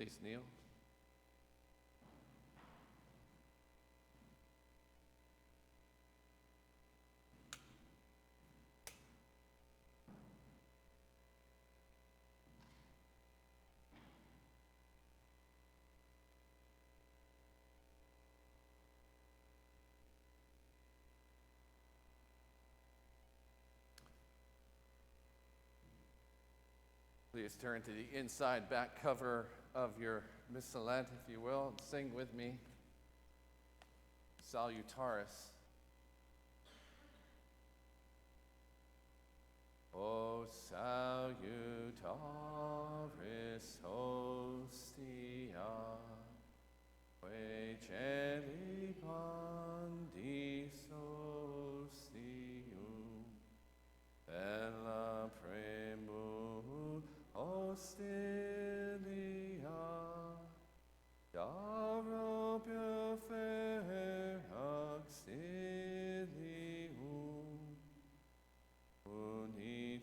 Please kneel. Please turn to the inside back cover of your Missa Lent, if you will, and sing with me, Salutaris. O salutaris hostia, que celi pandis ostium, bella premur hostilia, Daro per auxilium, unitrinoque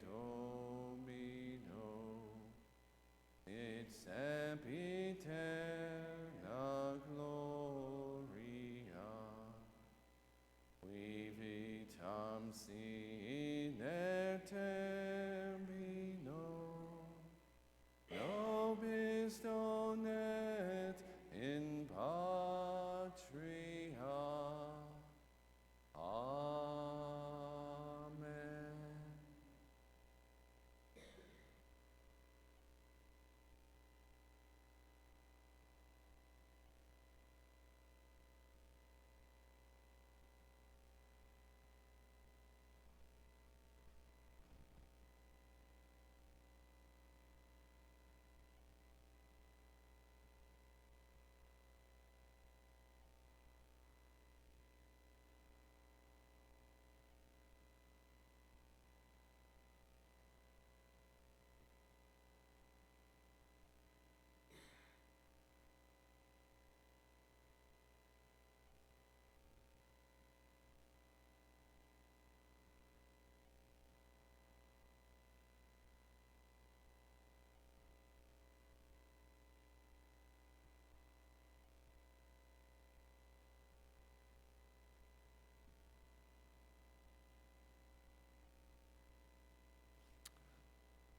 Domino, et sempiterna gloria, qui vitam sine termino, nobis donet in patria. Amen.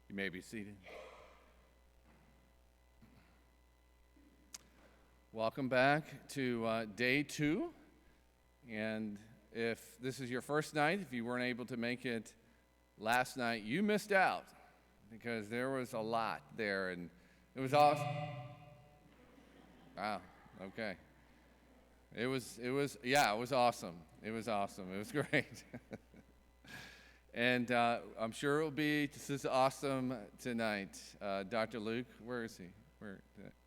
You may be seated. Welcome back to day 2. And if this is your first night, if you weren't able to make it last night, you missed out because there was a lot there and it was awesome. Wow, okay. It was awesome. It was awesome. It was great. And I'm sure it'll be just as awesome tonight. Dr. Luke, where is he?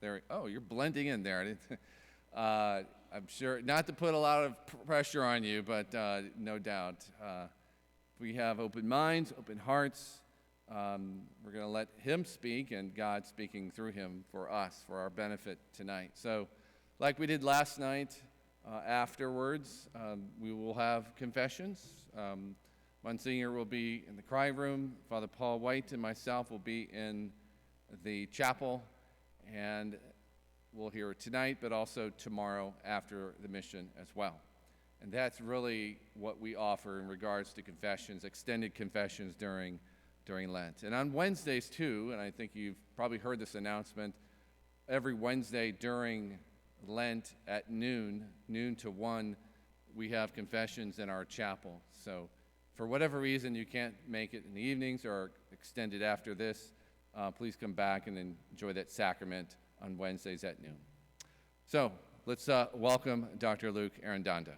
There. Oh, you're blending in there. I'm sure, not to put a lot of pressure on you, but no doubt. We have open minds, open hearts. We're going to let him speak, and God speaking through him for us, for our benefit tonight. So, like we did last night, afterwards, we will have confessions. Monsignor will be in the cry room. Father Paul White and myself will be in the chapel, and we'll hear it tonight, but also tomorrow after the mission as well. And that's really what we offer in regards to confessions, extended confessions during Lent. And on Wednesdays too, and I think you've probably heard this announcement, every Wednesday during Lent at noon to 1, we have confessions in our chapel. So for whatever reason you can't make it in the evenings or extended after this, please come back and enjoy that sacrament on Wednesdays at noon. So let's welcome Dr. Luke Arredondo.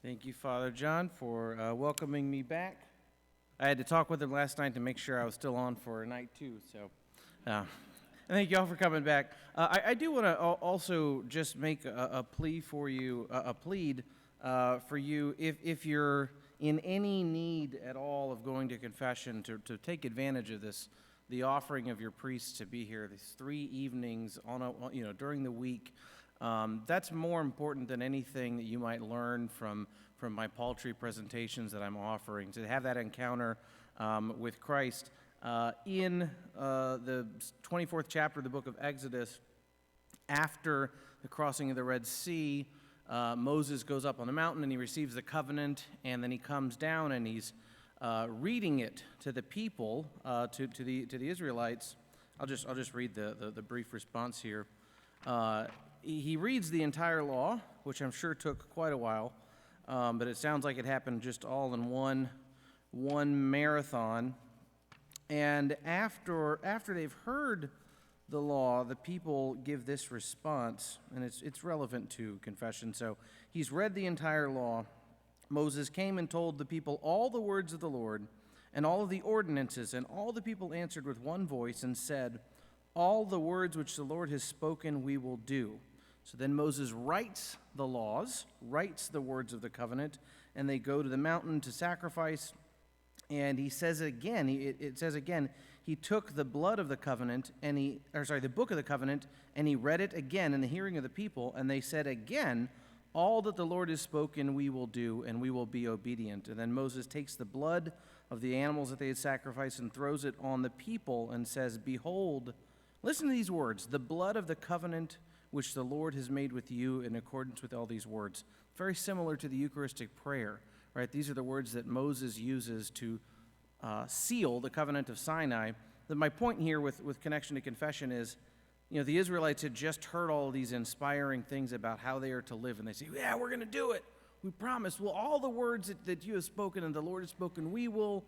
Thank you, Father John, for welcoming me back. I had to talk with him last night to make sure I was still on for night 2, so thank you all for coming back. I do want to also just make a plea for you, for you, if you're in any need at all of going to confession, to take advantage of this the offering of your priests to be here, these 3 evenings during the week. That's more important than anything that you might learn from my paltry presentations that I'm offering. To have that encounter with Christ. In the 24th chapter of the book of Exodus, after the crossing of the Red Sea, Moses goes up on the mountain and he receives the covenant, and then he comes down and he's reading it to the people, to the Israelites. I'll just read the brief response here. He reads the entire law, which I'm sure took quite a while, but it sounds like it happened just all in one marathon. And after they've heard the law, the people give this response, and it's relevant to confession. So he's read the entire law. Moses came and told the people all the words of the Lord and all of the ordinances, and all the people answered with one voice and said, "All the words which the Lord has spoken we will do." So then Moses writes the laws, writes the words of the covenant, and they go to the mountain to sacrifice. And he says again, it says again, he took the blood of the covenant, the book of the covenant, and he read it again in the hearing of the people, and they said again, "All that the Lord has spoken we will do, and we will be obedient." And then Moses takes the blood of the animals that they had sacrificed and throws it on the people and says, "Behold," listen to these words, "the blood of the covenant which the Lord has made with you in accordance with all these words." Very similar to the Eucharistic prayer, right? These are the words that Moses uses to seal the covenant of Sinai. My point here with connection to confession is, the Israelites had just heard all of these inspiring things about how they are to live, and they say, "Yeah, we're going to do it. We promise. Well, all the words that you have spoken and the Lord has spoken, we will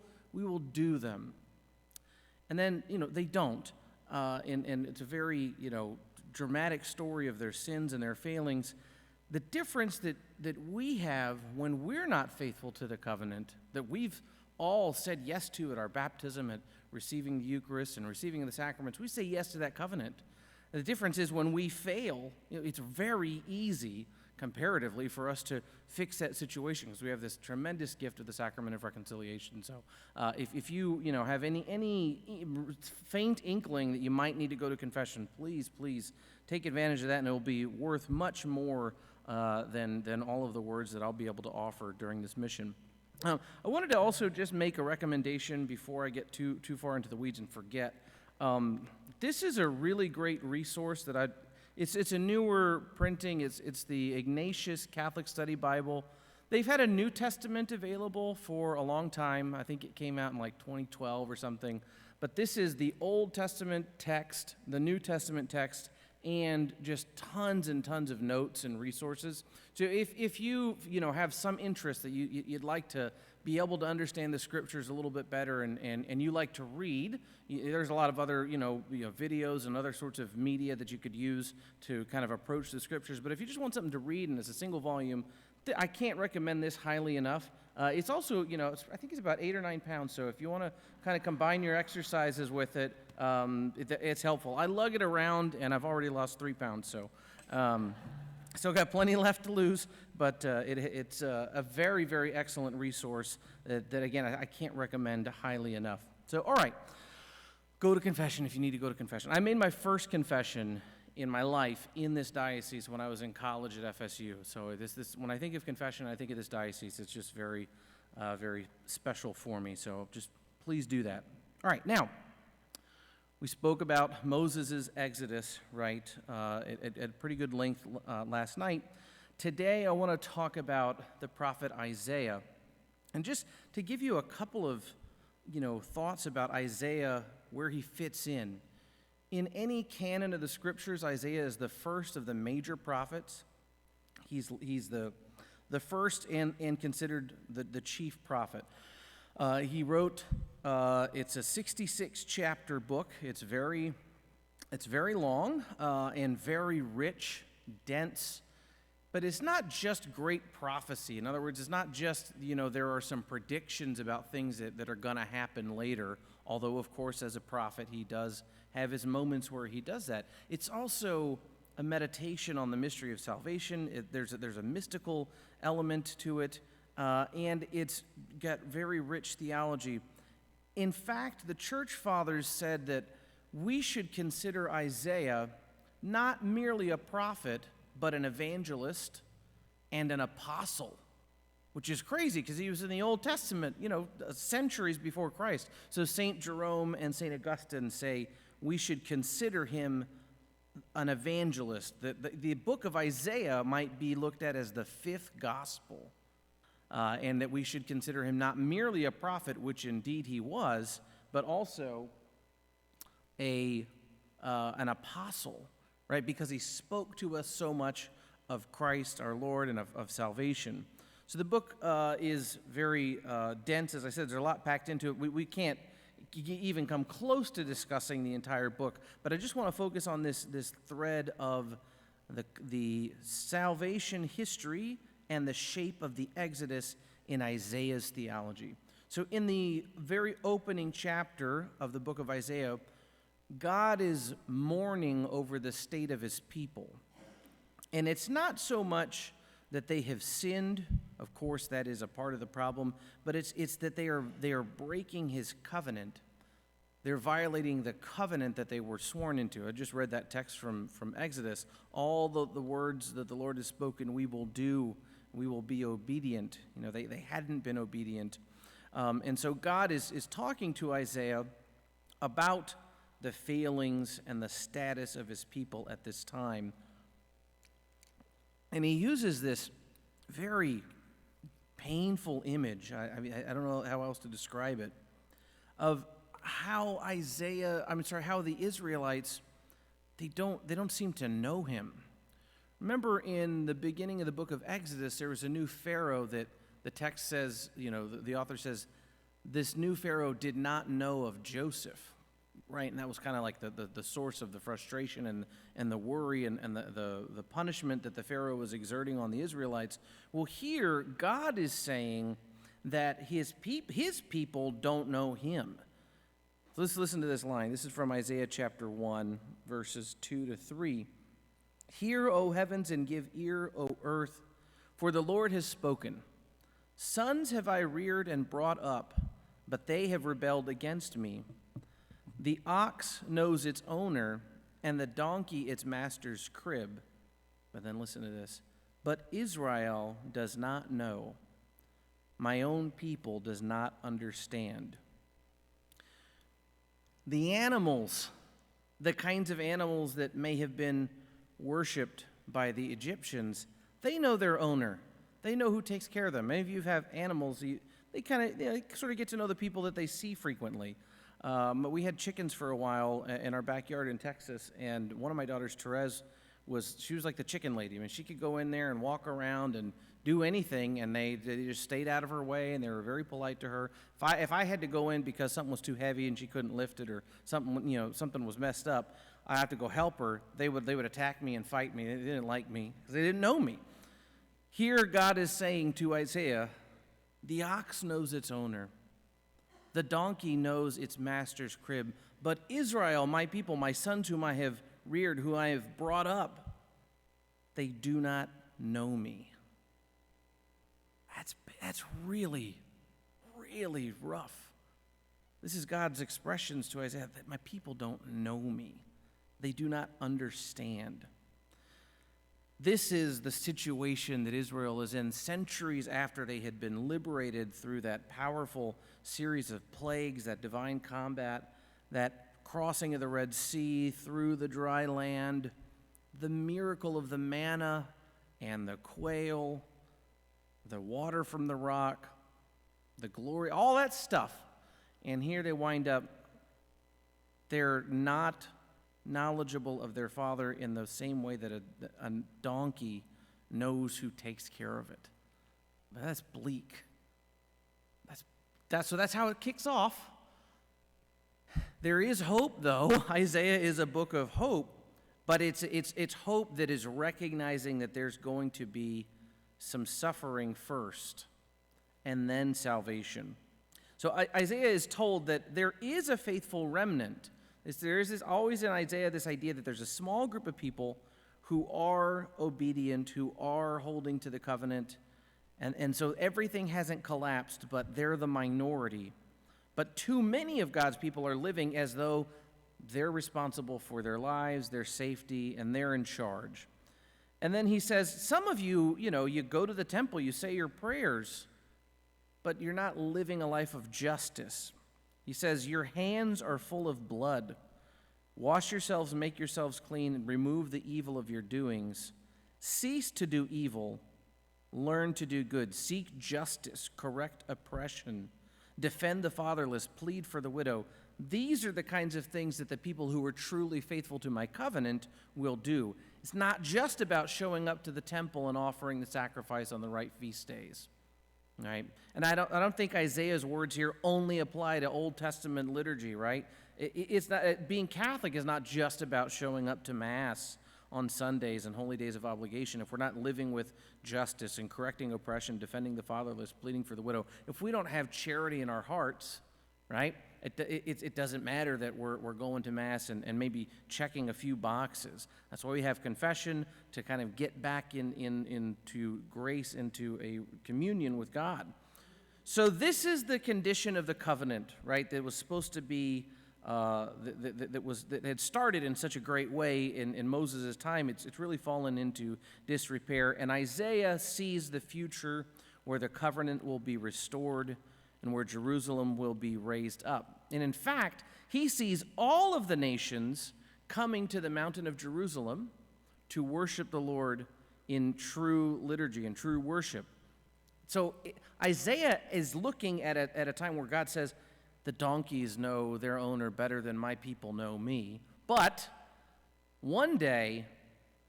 do them." And then, they don't. And it's a very, dramatic story of their sins and their failings. The difference that we have when we're not faithful to the covenant, that we've all said yes to at our baptism, at receiving the Eucharist and receiving the sacraments, we say yes to that covenant. The difference is when we fail, it's very easy comparatively for us to fix that situation because we have this tremendous gift of the sacrament of reconciliation. So if you have any faint inkling that you might need to go to confession, please take advantage of that, and it will be worth much more than all of the words that I'll be able to offer during this mission. I wanted to also just make a recommendation before I get too far into the weeds and forget. This is a really great resource that it's a newer printing. It's the Ignatius Catholic Study Bible. They've had a New Testament available for a long time. I think it came out in like 2012 or something. But this is the Old Testament text, the New Testament text, and just tons and tons of notes and resources. So if you have some interest that you'd like to be able to understand the scriptures a little bit better, and you like to read, there's a lot of other videos and other sorts of media that you could use to kind of approach the scriptures. But if you just want something to read and it's a single volume, I can't recommend this highly enough. It's also, I think it's about 8 or 9 pounds. So if you want to kind of combine your exercises with it, it's helpful. I lug it around, and I've already lost 3 pounds. So still got plenty left to lose, but it's a very, very excellent resource that again, I can't recommend highly enough. So, all right, go to confession if you need to go to confession. I made my first confession in my life in this diocese when I was in college at FSU. So this when I think of confession, I think of this diocese. It's just very, very special for me. So just please do that. All right, now, we spoke about Moses' exodus, right, at pretty good length last night. Today, I want to talk about the prophet Isaiah. And just to give you a couple of, thoughts about Isaiah, where he fits in. In any canon of the scriptures, Isaiah is the first of the major prophets. He's the first and considered the chief prophet. He wrote, it's a 66-chapter book. It's very long and very rich, dense. But it's not just great prophecy. In other words, it's not just, there are some predictions about things that are going to happen later. Although, of course, as a prophet, he does have his moments where he does that. It's also a meditation on the mystery of salvation. There's a mystical element to it, and it's got very rich theology. In fact, the church fathers said that we should consider Isaiah not merely a prophet, but an evangelist and an apostle, which is crazy because he was in the Old Testament, centuries before Christ. So St. Jerome and St. Augustine say we should consider him an evangelist. The book of Isaiah might be looked at as the fifth gospel, and that we should consider him not merely a prophet, which indeed he was, but also an apostle, right? Because he spoke to us so much of Christ our Lord and of salvation. So the book is very dense. As I said, there's a lot packed into it. We can't even come close to discussing the entire book, but I just want to focus on this thread of the salvation history and the shape of the Exodus in Isaiah's theology. So in the very opening chapter of the book of Isaiah, God is mourning over the state of his people. And it's not so much that they have sinned. Of course, that is a part of the problem, but it's that they are breaking his covenant. They're violating the covenant that they were sworn into. I just read that text from Exodus. All the words that the Lord has spoken, we will do. We will be obedient. They hadn't been obedient. And so God is talking to Isaiah about the failings and the status of his people at this time. And he uses this very painful image, I don't know how else to describe it, of how how the Israelites, they don't seem to know him. Remember in the beginning of the book of Exodus, there was a new Pharaoh that the text says, the author says, this new Pharaoh did not know of Joseph. Right, and that was kind of like the source of the frustration and the worry and the punishment that the Pharaoh was exerting on the Israelites. Well, here, God is saying that his people don't know him. So let's listen to this line. This is from Isaiah chapter 1, verses 2 to 3. Hear, O heavens, and give ear, O earth, for the Lord has spoken. Sons have I reared and brought up, but they have rebelled against me. The ox knows its owner, and the donkey its master's crib. But then listen to this. But Israel does not know. My own people does not understand. The animals, the kinds of animals that may have been worshipped by the Egyptians, they know their owner. They know who takes care of them. Many of you have animals. They sort of get to know the people that they see frequently. We had chickens for a while in our backyard in Texas, and one of my daughters, Therese, she was like the chicken lady. I mean, she could go in there and walk around and do anything, and they just stayed out of her way, and they were very polite to her. If I had to go in because something was too heavy and she couldn't lift it, or something was messed up, I have to go help her. They would attack me and fight me. They didn't like me because they didn't know me. Here, God is saying to Isaiah, the ox knows its owner. The donkey knows its master's crib. But Israel, my people, my sons whom I have reared, who I have brought up, they do not know me. That's really, really rough. This is God's expressions to Isaiah, that my people don't know me. They do not understand. This is the situation that Israel is in centuries after they had been liberated through that powerful series of plagues, that divine combat, that crossing of the Red Sea through the dry land, the miracle of the manna and the quail, the water from the rock, the glory, all that stuff. And here they wind up, they're not knowledgeable of their father in the same way that a donkey knows who takes care of it. But that's bleak. So that's how it kicks off. There is hope, though. Isaiah is a book of hope, but it's hope that is recognizing that there's going to be some suffering first, and then salvation. So Isaiah is told that there is a faithful remnant. There is always in Isaiah this idea that there's a small group of people who are obedient, who are holding to the covenant, and so everything hasn't collapsed, but they're the minority. But too many of God's people are living as though they're responsible for their lives, their safety, and they're in charge. And then he says, some of you, you go to the temple, you say your prayers, but you're not living a life of justice. He says, your hands are full of blood. Wash yourselves and make yourselves clean and remove the evil of your doings. Cease to do evil. Learn to do good. Seek justice. Correct oppression. Defend the fatherless. Plead for the widow. These are the kinds of things that the people who are truly faithful to my covenant will do. It's not just about showing up to the temple and offering the sacrifice on the right feast days. Right? And I don't think Isaiah's words here only apply to Old Testament liturgy, right? It's not, being Catholic is not just about showing up to Mass on Sundays and holy days of obligation. If we're not living with justice and correcting oppression, defending the fatherless, pleading for the widow, if we don't have charity in our hearts, right, it doesn't matter that we're going to Mass and maybe checking a few boxes. That's why we have confession, to kind of get back into grace, into a communion with God. So this is the condition of the covenant, right, that was supposed to be, that had started in such a great way in Moses' time. It's really fallen into disrepair. And Isaiah sees the future where the covenant will be restored and where Jerusalem will be raised up. And in fact, he sees all of the nations coming to the mountain of Jerusalem to worship the Lord in true liturgy and true worship. So Isaiah is looking at a time where God says, the donkeys know their owner better than my people know me. But one day,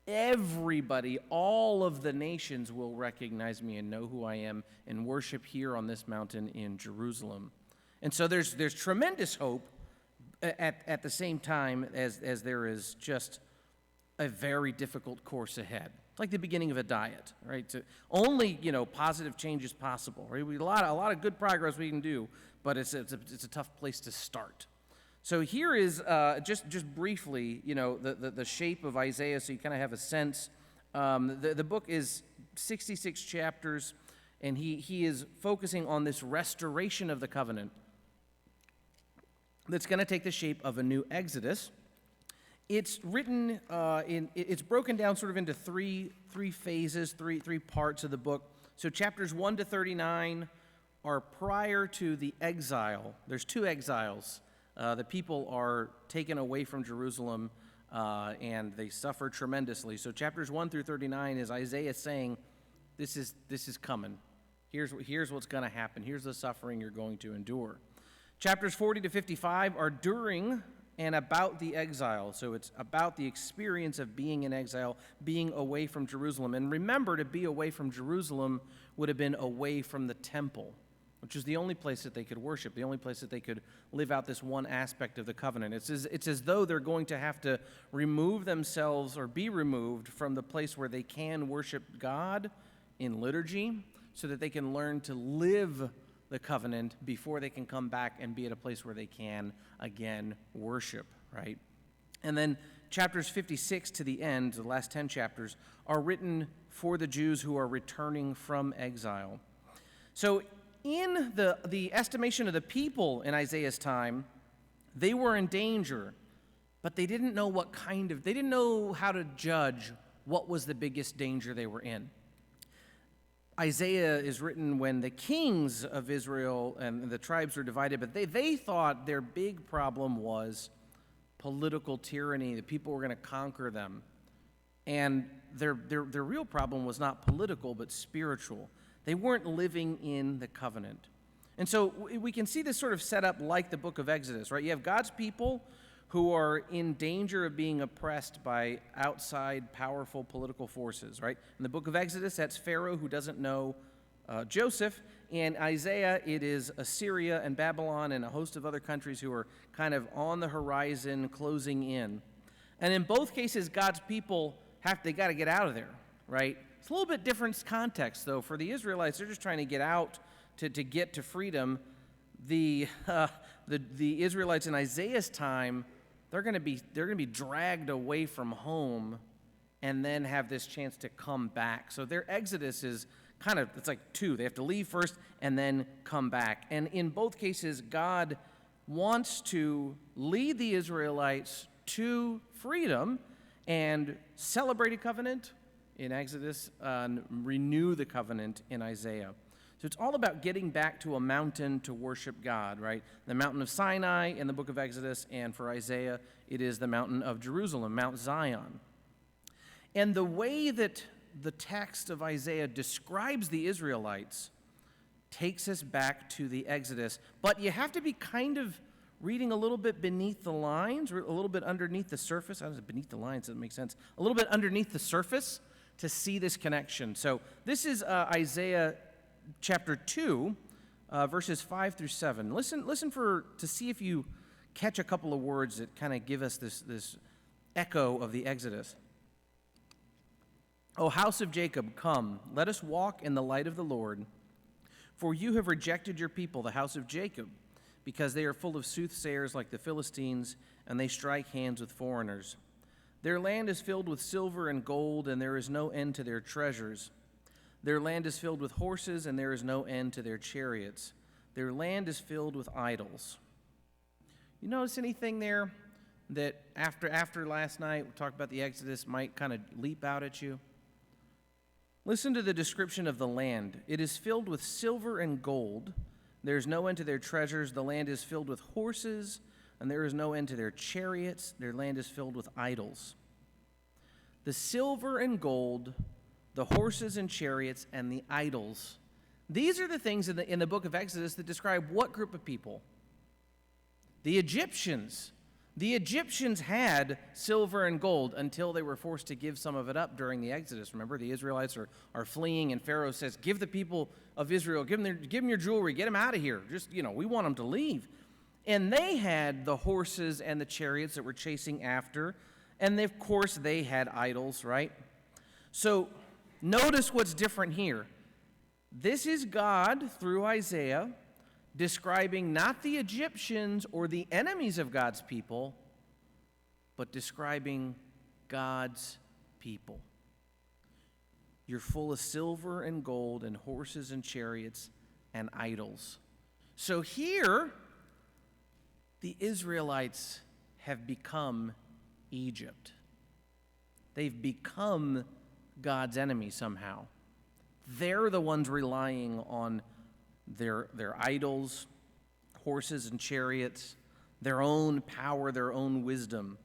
everybody, all of the nations will recognize me and know who I am and worship here on this mountain in Jerusalem. And so there's tremendous hope at the same time as there is just a very difficult course ahead. It's like the beginning of a diet, right? So only, positive change is possible, right? A lot of good progress we can do, but it's a tough place to start. So here is, just briefly, the shape of Isaiah, so you kind of have a sense. The book is 66 chapters, and he is focusing on this restoration of the covenant that's going to take the shape of a new Exodus. It's written it's broken down sort of into three phases, three parts of the book. So chapters 1 to 39 are prior to the exile. There's two exiles. The people are taken away from Jerusalem, and they suffer tremendously. So chapters 1 through 39 is Isaiah saying, this is coming. Here's what's going to happen. Here's the suffering you're going to endure. Chapters 40 to 55 are during and about the exile. So it's about the experience of being in exile, being away from Jerusalem. And remember, to be away from Jerusalem would have been away from the temple, which is the only place that they could worship, the only place that they could live out this one aspect of the covenant. It's as though they're going to have to remove themselves or be removed from the place where they can worship God in liturgy so that they can learn to live the covenant before they can come back and be at a place where they can again worship, right? And then chapters 56 to the end, the last 10 chapters, are written for the Jews who are returning from exile. So in the estimation of the people in Isaiah's time, they were in danger, but they didn't know they didn't know how to judge what was the biggest danger they were in. Isaiah is written when the kings of Israel and the tribes were divided, but they thought their big problem was political tyranny. The people were going to conquer them. And their real problem was not political, but spiritual. They weren't living in the covenant. And so we can see this sort of set up like the book of Exodus, right? You have God's people who are in danger of being oppressed by outside powerful political forces, right? In the book of Exodus, that's Pharaoh who doesn't know Joseph. In Isaiah, it is Assyria and Babylon and a host of other countries who are kind of on the horizon, closing in. And in both cases, God's people they got to get out of there, right? It's a little bit different context, though. For the Israelites, they're just trying to get out to get to freedom. The Israelites in Isaiah's time, they're going to be dragged away from home and then have this chance to come back. So their exodus is it's like two. They have to leave first and then come back. And in both cases, God wants to lead the Israelites to freedom and celebrate a covenant in Exodus, and renew the covenant in Isaiah. So it's all about getting back to a mountain to worship God, right? The mountain of Sinai in the book of Exodus, and for Isaiah, it is the mountain of Jerusalem, Mount Zion. And the way that the text of Isaiah describes the Israelites takes us back to the Exodus. But you have to be kind of reading a little bit beneath the lines, or a little bit underneath the surface. I don't know, beneath the lines doesn't make sense. A little bit underneath the surface to see this connection. So this is Isaiah chapter 2, verses 5 through 7. Listen to see if you catch a couple of words that kind of give us this echo of the Exodus. O house of Jacob, come, let us walk in the light of the Lord. For you have rejected your people, the house of Jacob, because they are full of soothsayers like the Philistines, and they strike hands with foreigners. Their land is filled with silver and gold, and there is no end to their treasures. Their land is filled with horses, and there is no end to their chariots. Their land is filled with idols. You notice anything there that after last night, we talked about the Exodus, might kind of leap out at you? Listen to the description of the land. It is filled with silver and gold. There is no end to their treasures. The land is filled with horses, and there is no end to their chariots. Their land is filled with idols. The silver and gold, the horses and chariots, and the idols. These are the things in the book of Exodus that describe what group of people? The Egyptians. The Egyptians had silver and gold until they were forced to give some of it up during the Exodus. Remember, the Israelites are fleeing, and Pharaoh says, give the people of Israel, give them your jewelry, get them out of here. Just, we want them to leave. And they had the horses and the chariots that were chasing after, and of course they had idols, right? So notice what's different here. This is God, through Isaiah, describing not the Egyptians or the enemies of God's people, but describing God's people. You're full of silver and gold and horses and chariots and idols. So here, the Israelites have become Egypt. They've become God's enemy somehow. They're the ones relying on their idols, horses and chariots, their own power, their own wisdom.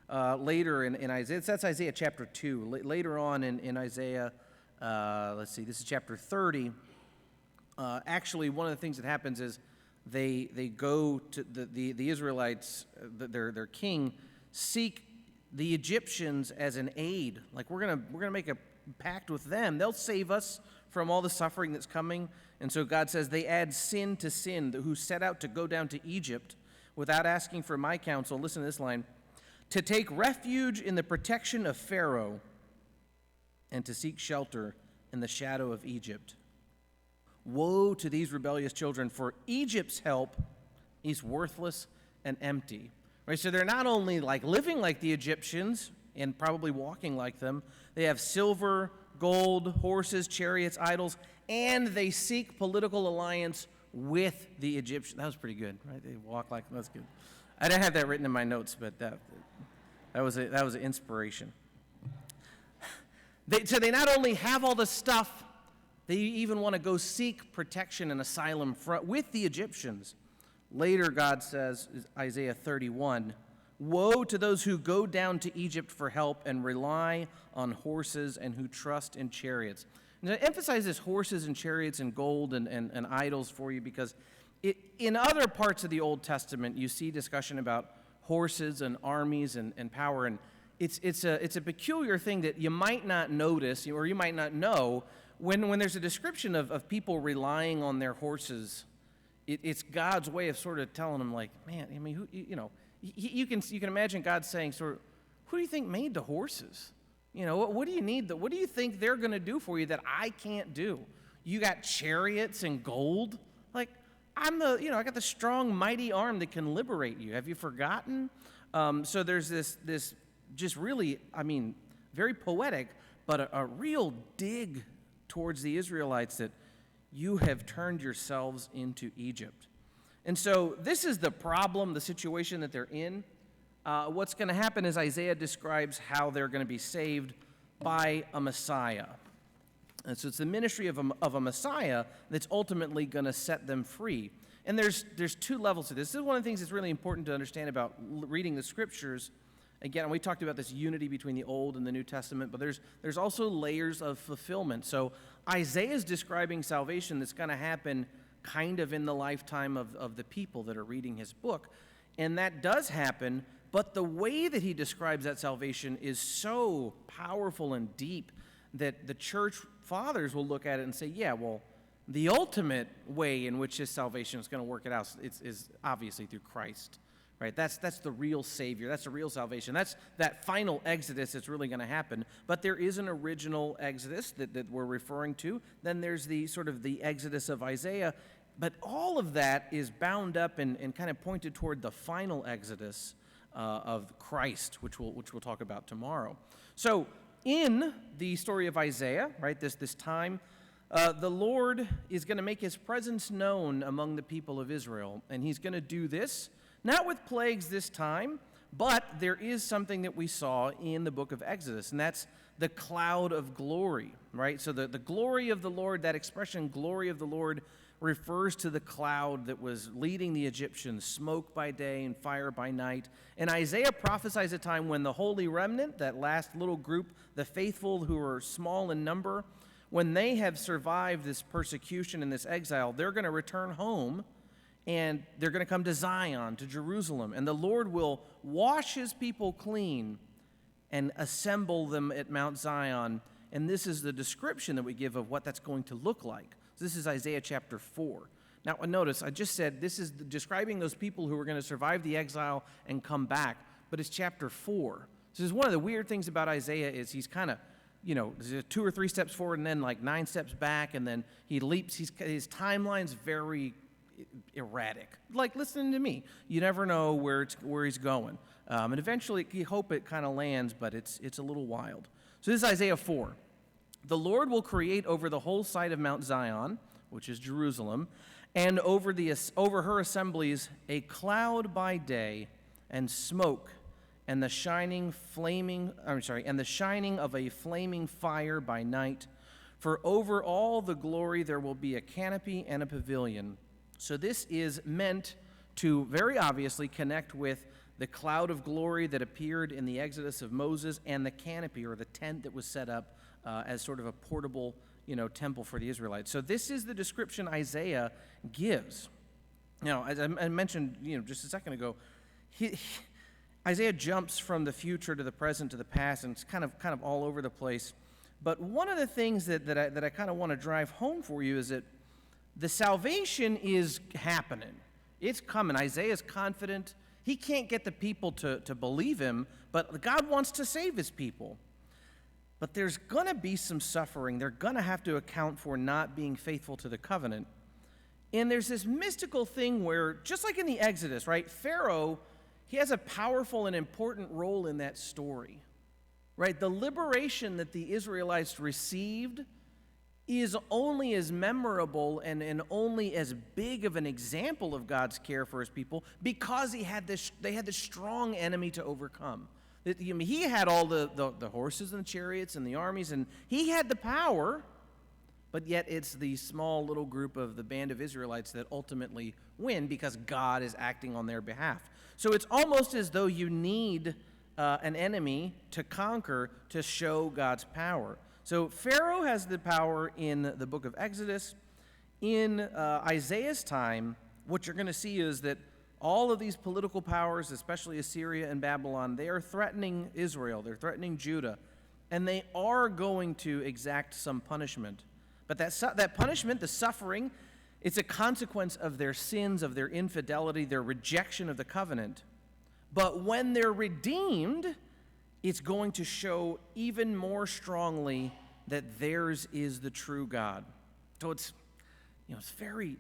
Later in Isaiah, that's Isaiah chapter 2. Later on in Isaiah, this is chapter 30. Actually, one of the things that happens is they go to the Israelites, their king, seek the Egyptians as an aid. Like, we're gonna make a pact with them. They'll save us from all the suffering that's coming. And so God says they add sin to sin, who set out to go down to Egypt without asking for my counsel. Listen to this line: to take refuge in the protection of Pharaoh and to seek shelter in the shadow of Egypt. Woe to these rebellious children, for Egypt's help is worthless and empty. Right? So they're not only like living like the Egyptians and probably walking like them, they have silver, gold, horses, chariots, idols, and they seek political alliance with the Egyptians. That was pretty good, right? They walk like, that's good. I didn't have that written in my notes, but that was an inspiration. So they not only have all the stuff, they even want to go seek protection and asylum with the Egyptians. Later, God says, Isaiah 31, woe to those who go down to Egypt for help and rely on horses and who trust in chariots. And I emphasize this horses and chariots and gold and idols for you because in other parts of the Old Testament, you see discussion about horses and armies and power. And it's a peculiar thing that you might not notice or you might not know when there's a description of people relying on their horses. It's God's way of sort of telling them, like, man, I mean, you can imagine God saying, sort of, who do you think made the horses? What do you need? What do you think they're going to do for you that I can't do? You got chariots and gold? Like, I got the strong, mighty arm that can liberate you. Have you forgotten? So there's this just really, very poetic, but a real dig towards the Israelites that you have turned yourselves into Egypt. And so this is the problem, the situation that they're in. What's going to happen is Isaiah describes how they're going to be saved by a Messiah. And so it's the ministry of a Messiah that's ultimately going to set them free. And there's two levels to this. This is one of the things that's really important to understand about reading the Scriptures. Again, we talked about this unity between the Old and the New Testament, but there's also layers of fulfillment. So Isaiah is describing salvation that's going to happen kind of in the lifetime of the people that are reading his book. And that does happen, but the way that he describes that salvation is so powerful and deep that the church fathers will look at it and say, yeah, well, the ultimate way in which his salvation is going to work it out is obviously through Christ, right? That's the real Savior. That's the real salvation. That's that final exodus that's really going to happen. But there is an original exodus that we're referring to. Then there's the sort of the exodus of Isaiah. But all of that is bound up and kind of pointed toward the final exodus of Christ, which we'll talk about tomorrow. So in the story of Isaiah, right, this time, the Lord is going to make his presence known among the people of Israel. And he's going to do this, not with plagues this time, but there is something that we saw in the book of Exodus, and that's the cloud of glory, right? So the glory of the Lord, that expression, glory of the Lord, refers to the cloud that was leading the Egyptians, smoke by day and fire by night. And Isaiah prophesies a time when the holy remnant, that last little group, the faithful who are small in number, when they have survived this persecution and this exile, they're going to return home, and they're going to come to Zion, to Jerusalem, and the Lord will wash his people clean and assemble them at Mount Zion. And this is the description that we give of what that's going to look like. So this is Isaiah chapter 4. Now, notice, I just said this is describing those people who are going to survive the exile and come back, but it's chapter 4. So this is one of the weird things about Isaiah is he's kind of, there's 2 or 3 steps forward and then like 9 steps back, and then he leaps. His timeline's very erratic. Like, listen to me. You never know where he's going. And eventually, you hope it kind of lands, but it's a little wild. So this is Isaiah 4. The Lord will create over the whole site of Mount Zion, which is Jerusalem, and over her assemblies a cloud by day and smoke and the shining of a flaming fire by night. For over all the glory there will be a canopy and a pavilion. So this is meant to very obviously connect with the cloud of glory that appeared in the Exodus of Moses and the canopy or the tent that was set up as sort of a portable, temple for the Israelites. So this is the description Isaiah gives. Now, as I mentioned, just a second ago, Isaiah jumps from the future to the present to the past, and it's kind of all over the place. But one of the things that I kind of want to drive home for you is that the salvation is happening. It's coming. Isaiah's confident. He can't get the people to believe him, but God wants to save his people. But there's going to be some suffering. They're going to have to account for not being faithful to the covenant. And there's this mystical thing where, just like in the Exodus, right, Pharaoh, he has a powerful and important role in that story, right? The liberation that the Israelites received is only as memorable and only as big of an example of God's care for his people because they had this strong enemy to overcome. He had all the horses and the chariots and the armies, and he had the power, but yet it's the small little group of the band of Israelites that ultimately win because God is acting on their behalf. So it's almost as though you need an enemy to conquer to show God's power. So Pharaoh has the power in the book of Exodus. In Isaiah's time, what you're going to see is that all of these political powers, especially Assyria and Babylon, they are threatening Israel. They're threatening Judah. And they are going to exact some punishment. But that punishment, the suffering, it's a consequence of their sins, of their infidelity, their rejection of the covenant. But when they're redeemed, it's going to show even more strongly that theirs is the true God. So it's very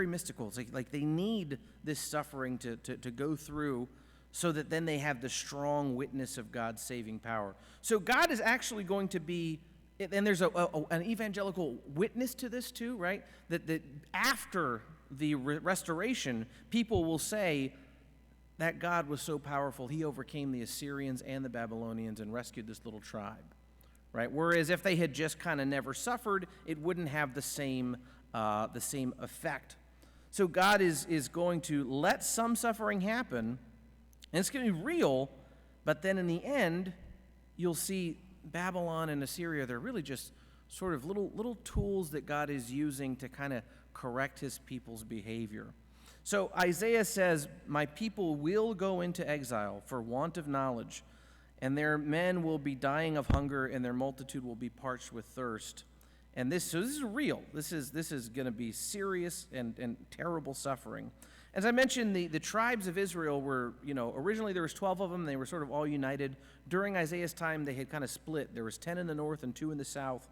mystical. It's like they need this suffering to go through so that then they have the strong witness of God's saving power. So God is actually going to be and there's an evangelical witness to this too, right? That after the restoration, people will say that God was so powerful, he overcame the Assyrians and the Babylonians and rescued this little tribe, right? Whereas if they had just kind of never suffered, it wouldn't have the same effect. So God is going to let some suffering happen, and it's going to be real, but then in the end, you'll see Babylon and Assyria, they're really just sort of little tools that God is using to kind of correct his people's behavior. So Isaiah says, my people will go into exile for want of knowledge, and their men will be dying of hunger, and their multitude will be parched with thirst. And this is real. This is going to be serious and terrible suffering. As I mentioned, the tribes of Israel were, originally there was 12 of them. They were sort of all united. During Isaiah's time, they had kind of split. There was 10 in the north and 2 in the south.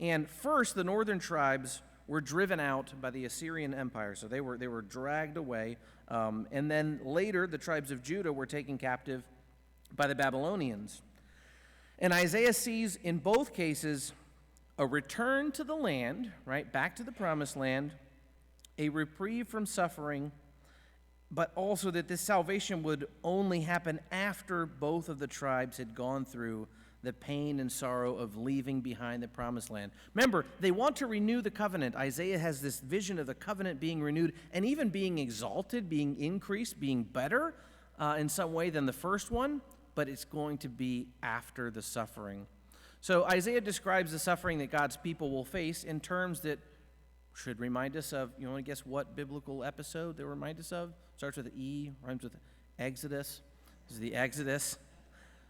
And first, the northern tribes were driven out by the Assyrian Empire. So they were dragged away. And then later, the tribes of Judah were taken captive by the Babylonians. And Isaiah sees in both cases a return to the land, right, back to the promised land, a reprieve from suffering, but also that this salvation would only happen after both of the tribes had gone through the pain and sorrow of leaving behind the promised land. Remember, they want to renew the covenant. Isaiah has this vision of the covenant being renewed and even being exalted, being increased, being better in some way than the first one, but it's going to be after the suffering. So Isaiah describes the suffering that God's people will face in terms that should remind us of, you want to guess what biblical episode they remind us of? Starts with E, rhymes with Exodus. This is the Exodus.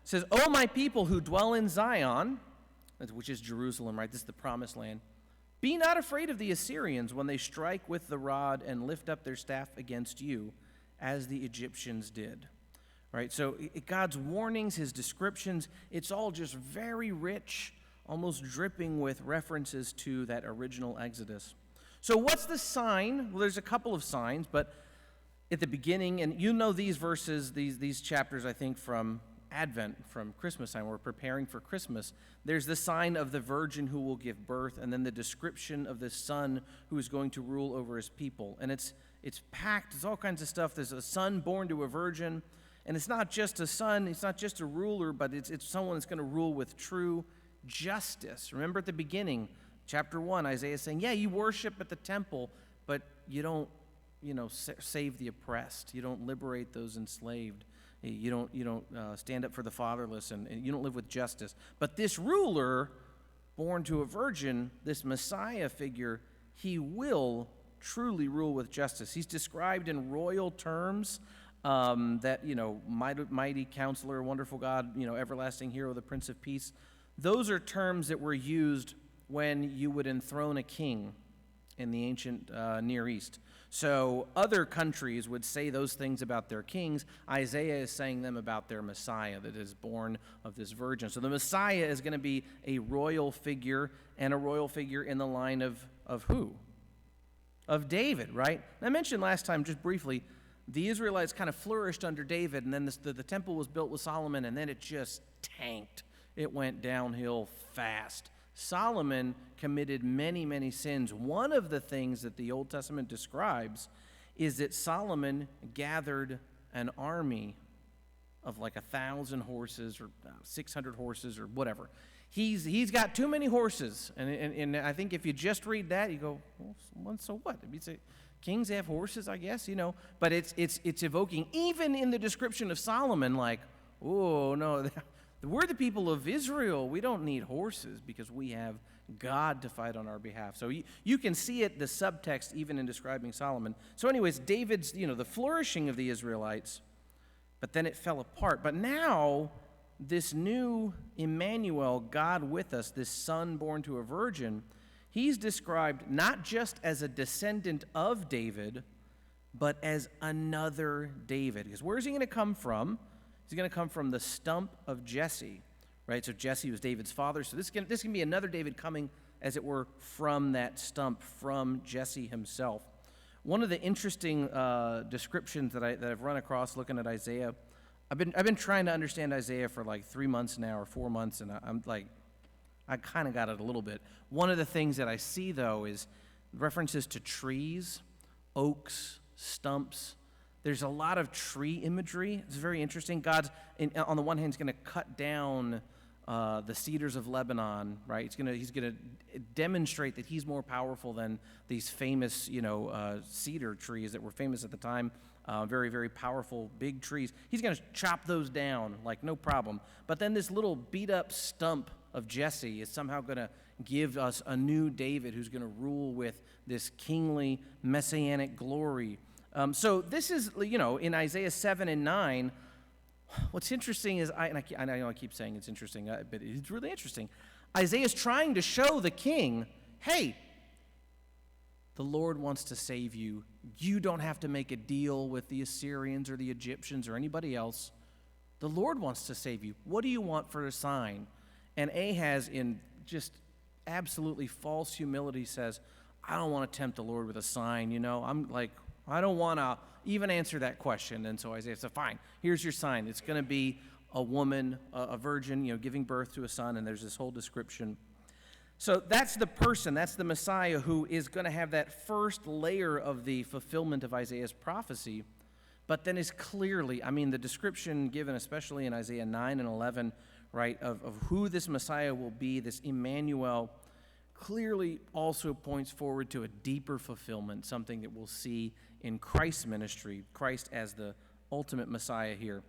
It says, "O my people who dwell in Zion," which is Jerusalem, right? This is the promised land. "Be not afraid of the Assyrians when they strike with the rod and lift up their staff against you, as the Egyptians did." Right? So God's warnings, his descriptions, it's all just very rich, almost dripping with references to that original Exodus. So what's the sign? Well, there's a couple of signs, but at the beginning, and you know these verses, these chapters, I think, from Advent, from Christmas time, we're preparing for Christmas. There's the sign of the virgin who will give birth, and then the description of the son who is going to rule over his people. And it's packed, it's all kinds of stuff. There's a son born to a virgin, and it's not just a son, it's not just a ruler, but it's someone that's going to rule with true justice. Remember at the beginning, chapter 1, Isaiah is saying, yeah, you worship at the temple, but you don't, save the oppressed. You don't liberate those enslaved. You don't stand up for the fatherless, and you don't live with justice. But this ruler, born to a virgin, this Messiah figure, he will truly rule with justice. He's described in royal terms, that, mighty counselor, wonderful God, everlasting hero, the Prince of Peace. Those are terms that were used when you would enthrone a king in the ancient Near East. So other countries would say those things about their kings. Isaiah is saying them about their Messiah that is born of this virgin. So the Messiah is going to be a royal figure, and a royal figure in the line of who? Of David, right? I mentioned last time, just briefly, the Israelites kind of flourished under David, and then the temple was built with Solomon, and then it just tanked. It went downhill fast. Solomon committed many, many sins. One of the things that the Old Testament describes is that Solomon gathered an army of like 1,000 horses or 600 horses or whatever. He's got too many horses, and I think if you just read that, you go, well, so what? You'd say, kings have horses, I guess, but it's evoking, even in the description of Solomon, like, oh, no, we're the people of Israel. We don't need horses because we have God to fight on our behalf. So you can see it, the subtext, even in describing Solomon. So anyways, David's, the flourishing of the Israelites, but then it fell apart. But now, this new Emmanuel, God with us, this son born to a virgin, he's described not just as a descendant of David, but as another David. Because where is he going to come from? He's going to come from the stump of Jesse, right? So Jesse was David's father. So this can be another David coming, as it were, from that stump, from Jesse himself. One of the interesting descriptions that I've run across looking at Isaiah, I've been trying to understand Isaiah for like 3 months now or 4 months, and I'm like, I kind of got it a little bit. One of the things that I see, though, is references to trees, oaks, stumps. There's a lot of tree imagery. It's very interesting. God, on the one hand, is going to cut down the cedars of Lebanon, right? He's going to demonstrate that he's more powerful than these famous, cedar trees that were famous at the time. Very, very powerful, big trees. He's going to chop those down, like no problem. But then this little beat-up stump of Jesse is somehow going to give us a new David who's going to rule with this kingly, messianic glory. So this is, in Isaiah 7 and 9, what's interesting is, I know I keep saying it's interesting, but it's really interesting. Isaiah's trying to show the king, hey, the Lord wants to save you. You don't have to make a deal with the Assyrians or the Egyptians or anybody else. The Lord wants to save you. What do you want for a sign? And Ahaz, in just absolutely false humility, says, I don't want to tempt the Lord with a sign, I'm like, I don't want to even answer that question. And so Isaiah said, fine, here's your sign. It's going to be a woman, a virgin, giving birth to a son, and there's this whole description. So that's the person, that's the Messiah who is going to have that first layer of the fulfillment of Isaiah's prophecy, but then is clearly, the description given especially in Isaiah 9 and 11, right, of who this Messiah will be, this Emmanuel, clearly also points forward to a deeper fulfillment, something that we'll see in Christ's ministry, Christ as the ultimate Messiah here.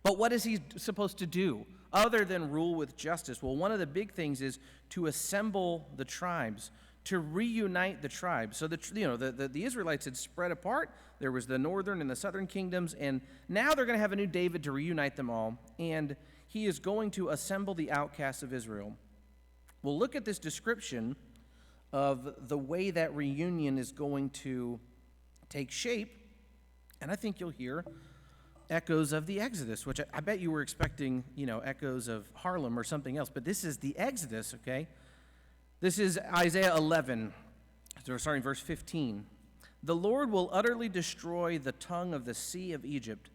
But what is he supposed to do other than rule with justice? Well, one of the big things is to assemble the tribes, to reunite the tribes. So the Israelites had spread apart. There was the northern and the southern kingdoms, and now they're going to have a new David to reunite them all, and he is going to assemble the outcasts of Israel. We'll look at this description of the way that reunion is going to take shape, and I think you'll hear echoes of the Exodus, which I bet you were expecting, echoes of Harlem or something else, but this is the Exodus, okay? This is Isaiah 11, starting verse 15. The Lord will utterly destroy the tongue of the sea of Egypt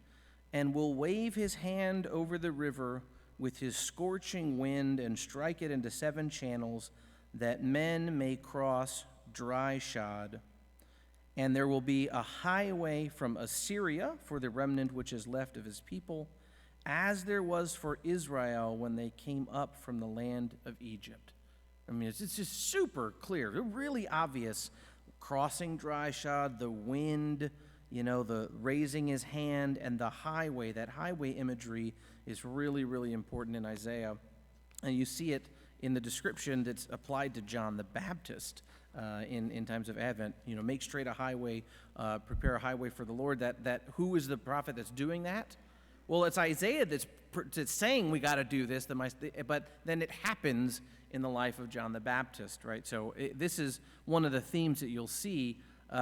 and will wave his hand over the river with his scorching wind and strike it into 7 channels that men may cross dry shod. And there will be a highway from Assyria for the remnant which is left of his people, as there was for Israel when they came up from the land of Egypt. It's just super clear, really obvious. Crossing dry shod, the wind, the raising his hand, and the highway. That highway imagery is really, really important in Isaiah. And you see it in the description that's applied to John the Baptist in times of Advent. Make straight a highway, prepare a highway for the Lord. That who is the prophet that's doing that? Well, it's Isaiah that's saying we got to do this, but then it happens in the life of John the Baptist, right? So this is one of the themes that you'll see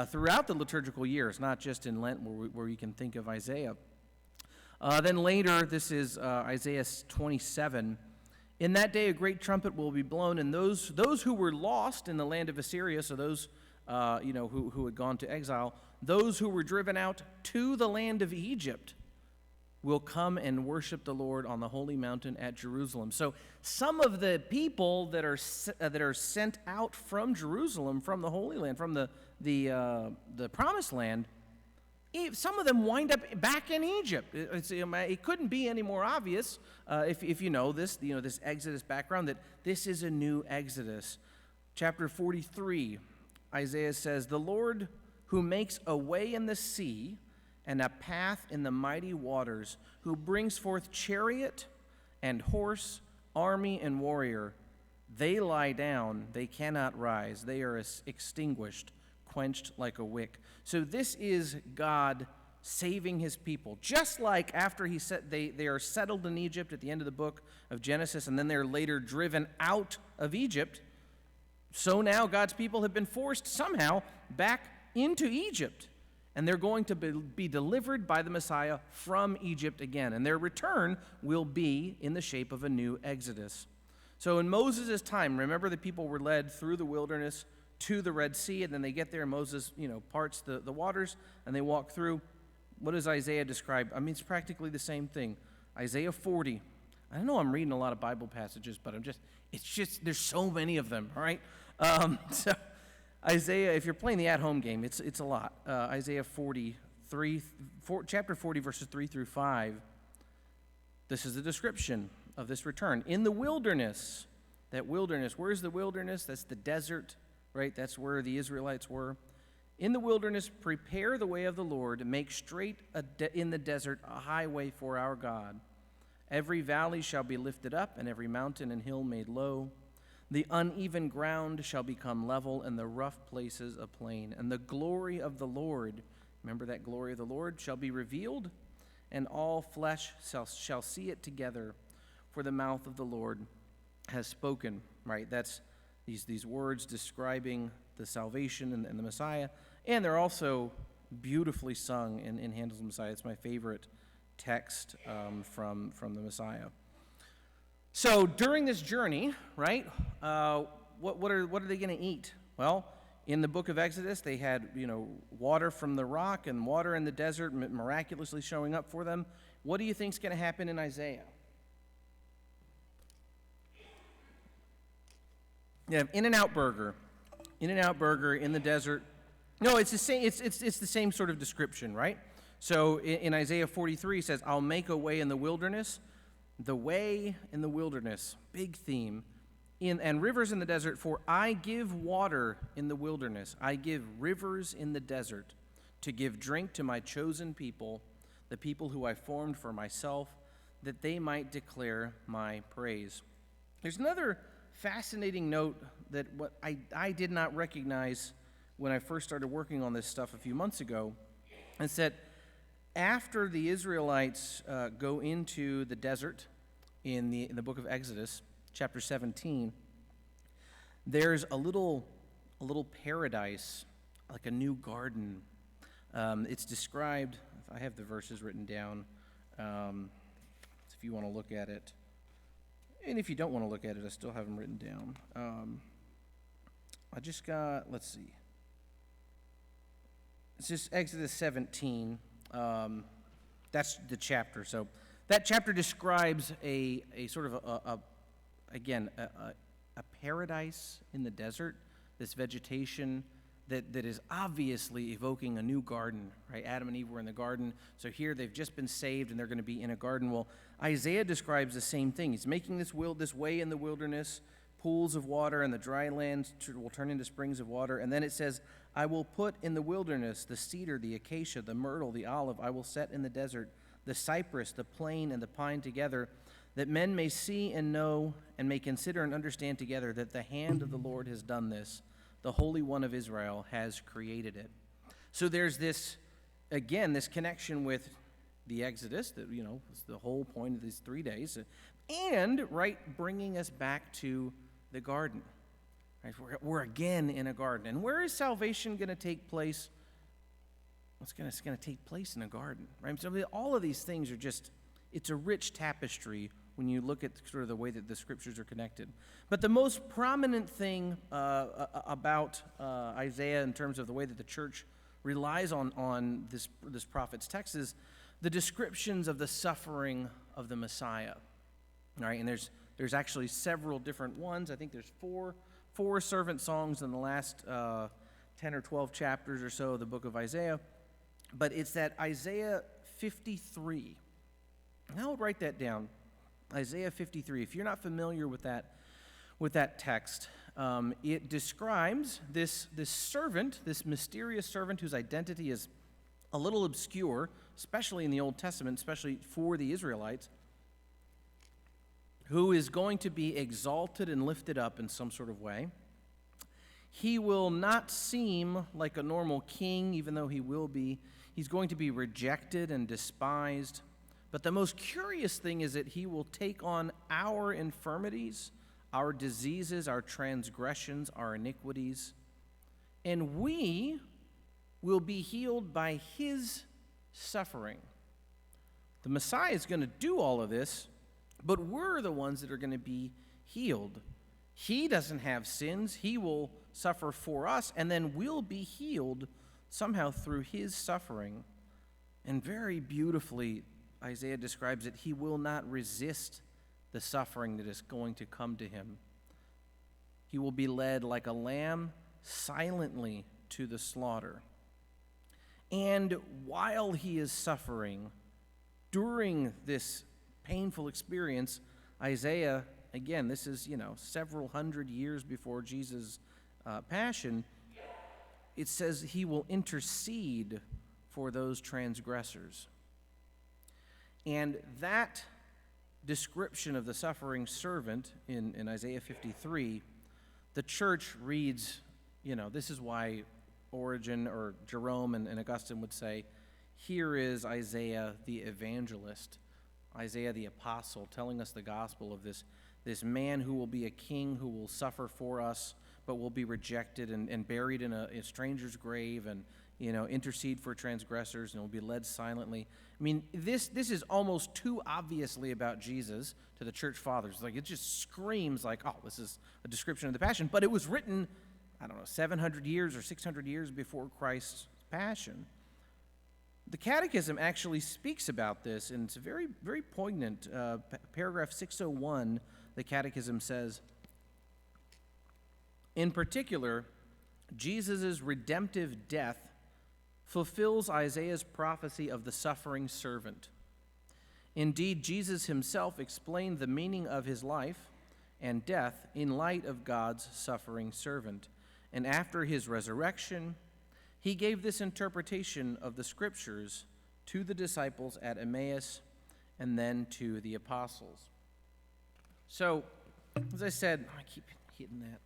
throughout the liturgical years, not just in Lent where you can think of Isaiah. Then later, this is Isaiah 27. In that day, a great trumpet will be blown, and those who were lost in the land of Assyria, so those who had gone to exile, those who were driven out to the land of Egypt, will come and worship the Lord on the holy mountain at Jerusalem. So some of the people that are sent out from Jerusalem, from the Holy Land, from the Promised Land, some of them wind up back in Egypt. It couldn't be any more obvious if you know this Exodus background, that this is a new Exodus. Chapter 43, Isaiah says, "The Lord who makes a way in the sea and a path in the mighty waters, who brings forth chariot and horse, army and warrior. They lie down, they cannot rise. They are extinguished, quenched like a wick." So this is God saving his people. Just like after he said they are settled in Egypt at the end of the book of Genesis, and then they're later driven out of Egypt, so now God's people have been forced somehow back into Egypt. And they're going to be delivered by the Messiah from Egypt again. And their return will be in the shape of a new Exodus. So in Moses' time, remember the people were led through the wilderness to the Red Sea, and then they get there, and Moses, parts the waters, and they walk through. What does Isaiah describe? It's practically the same thing. Isaiah 40. I know I'm reading a lot of Bible passages, but It's just, there's so many of them, all right? So Isaiah, if you're playing the at-home game, it's a lot. Isaiah chapter 40, verses 3 through 5. This is the description of this return. In the wilderness, that wilderness, where's the wilderness? That's the desert, right? That's where the Israelites were. In the wilderness, prepare the way of the Lord, make straight in the desert a highway for our God. Every valley shall be lifted up, and every mountain and hill made low. The uneven ground shall become level, and the rough places a plain. And the glory of the Lord, remember that glory of the Lord, shall be revealed, and all flesh shall see it together, for the mouth of the Lord has spoken. Right? That's these words describing the salvation and the Messiah, and they're also beautifully sung in Handel's Messiah. It's my favorite text from the Messiah. So during this journey, right, what are they going to eat? Well, in the book of Exodus, they had water from the rock and water in the desert miraculously showing up for them. What do you think is going to happen in Isaiah? Yeah, In-N-Out Burger in the desert. No, it's the same. It's the same sort of description, right? So in Isaiah 43, it says, "I'll make a way in the wilderness." The way in the wilderness, big theme. And rivers in the desert, for I give water in the wilderness. I give rivers in the desert to give drink to my chosen people, the people who I formed for myself, that they might declare my praise. There's another fascinating note that what I did not recognize when I first started working on this stuff a few months ago. It's that after the Israelites go into the desert in the book of Exodus, chapter 17, there's a little paradise, like a new garden. It's described. I have the verses written down. If you want to look at it, and if you don't want to look at it, I still have them written down. Let's see. It's just Exodus 17. That's the chapter. So that chapter describes a sort of a paradise in the desert, this vegetation that is obviously evoking a new garden, right? Adam and Eve were in the garden, so here they've just been saved and they're going to be in a garden. Well, Isaiah describes the same thing. He's making this way in the wilderness, pools of water, and the dry lands will turn into springs of water. And then it says, I will put in the wilderness the cedar, the acacia, the myrtle, the olive. I will set in the desert the cypress, the plane, and the pine together, that men may see and know and may consider and understand together that the hand of the Lord has done this. The Holy One of Israel has created it. So there's this connection with the Exodus, that, was the whole point of these 3 days, and, right, bringing us back to the garden. Right? We're again in a garden. And where is salvation going to take place? It's going to take place in a garden, right? So all of these things are it's a rich tapestry when you look at sort of the way that the scriptures are connected. But the most prominent thing about Isaiah in terms of the way that the church relies on this prophet's text is the descriptions of the suffering of the Messiah. All right, and there's actually several different ones. I think there's four servant songs in the last 10 or 12 chapters or so of the book of Isaiah. But it's that Isaiah 53. And I'll write that down. Isaiah 53. If you're not familiar with that text, it describes this servant, this mysterious servant whose identity is a little obscure, especially in the Old Testament, especially for the Israelites, who is going to be exalted and lifted up in some sort of way. He will not seem like a normal king, even though he will be. He's going to be rejected and despised. But the most curious thing is that he will take on our infirmities, our diseases, our transgressions, our iniquities, and we will be healed by his suffering. The Messiah is going to do all of this, but we're the ones that are going to be healed. He doesn't have sins. He will suffer for us, and then we'll be healed somehow through his suffering. And very beautifully, Isaiah describes it, he will not resist the suffering that is going to come to him. He will be led like a lamb silently to the slaughter. And while he is suffering, during this painful experience, Isaiah, again, this is, several hundred years before Jesus' passion, it says he will intercede for those transgressors. And that description of the suffering servant in Isaiah 53, the church reads, this is why Origen or Jerome and Augustine would say, here is Isaiah the evangelist, Isaiah the apostle, telling us the gospel of this man who will be a king, who will suffer for us, but will be rejected and buried in a stranger's grave, and intercede for transgressors, and will be led silently. I mean, this is almost too obviously about Jesus to the church fathers. Like, it just screams like, oh, this is a description of the passion. But it was written, 700 years or 600 years before Christ's passion. The Catechism actually speaks about this, and it's very, very poignant. Paragraph 601, the Catechism says, in particular, Jesus' redemptive death fulfills Isaiah's prophecy of the suffering servant. Indeed, Jesus himself explained the meaning of his life and death in light of God's suffering servant. And after his resurrection, he gave this interpretation of the scriptures to the disciples at Emmaus and then to the apostles. So, as I said, I keep hitting that.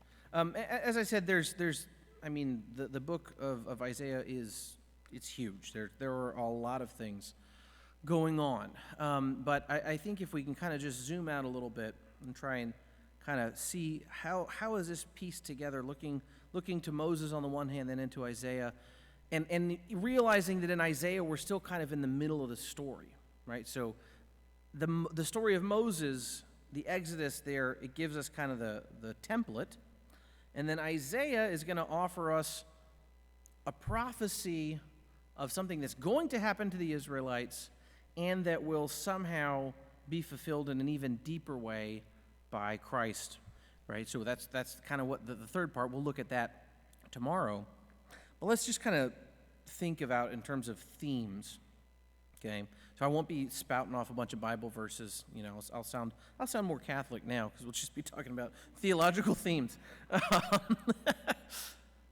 As I said, the book of Isaiah it's huge. There are a lot of things going on. But I think if we can kind of just zoom out a little bit and try and kind of see how is this pieced together, looking to Moses on the one hand, then into Isaiah, and realizing that in Isaiah we're still kind of in the middle of the story, right? So the story of Moses, the Exodus there, it gives us kind of the template. And then Isaiah is going to offer us a prophecy of something that's going to happen to the Israelites and that will somehow be fulfilled in an even deeper way by Christ, right? So that's kind of what the third part. We'll look at that tomorrow. But let's just kind of think about in terms of themes, okay? So I won't be spouting off a bunch of Bible verses. I'll sound more Catholic now because we'll just be talking about theological themes.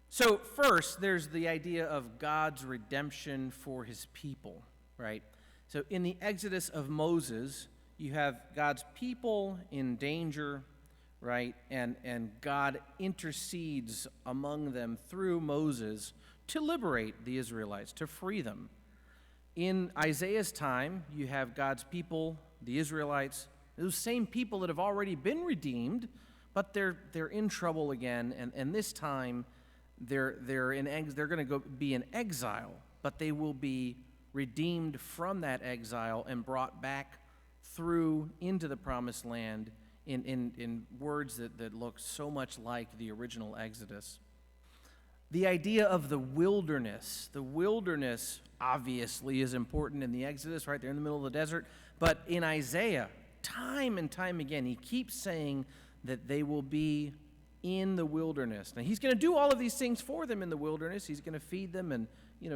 So first, there's the idea of God's redemption for his people, right? So in the Exodus of Moses, you have God's people in danger, right? And God intercedes among them through Moses to liberate the Israelites, to free them. In Isaiah's time, you have God's people, the Israelites, those same people that have already been redeemed, but they're in trouble again, and this time they're going to be in exile, but they will be redeemed from that exile and brought back through into the promised land in words that look so much like the original Exodus. The idea of the wilderness obviously is important in the Exodus, right? They're in the middle of the desert. But in Isaiah, time and time again, he keeps saying that they will be in the wilderness. Now, he's going to do all of these things for them in the wilderness. He's going to feed them and,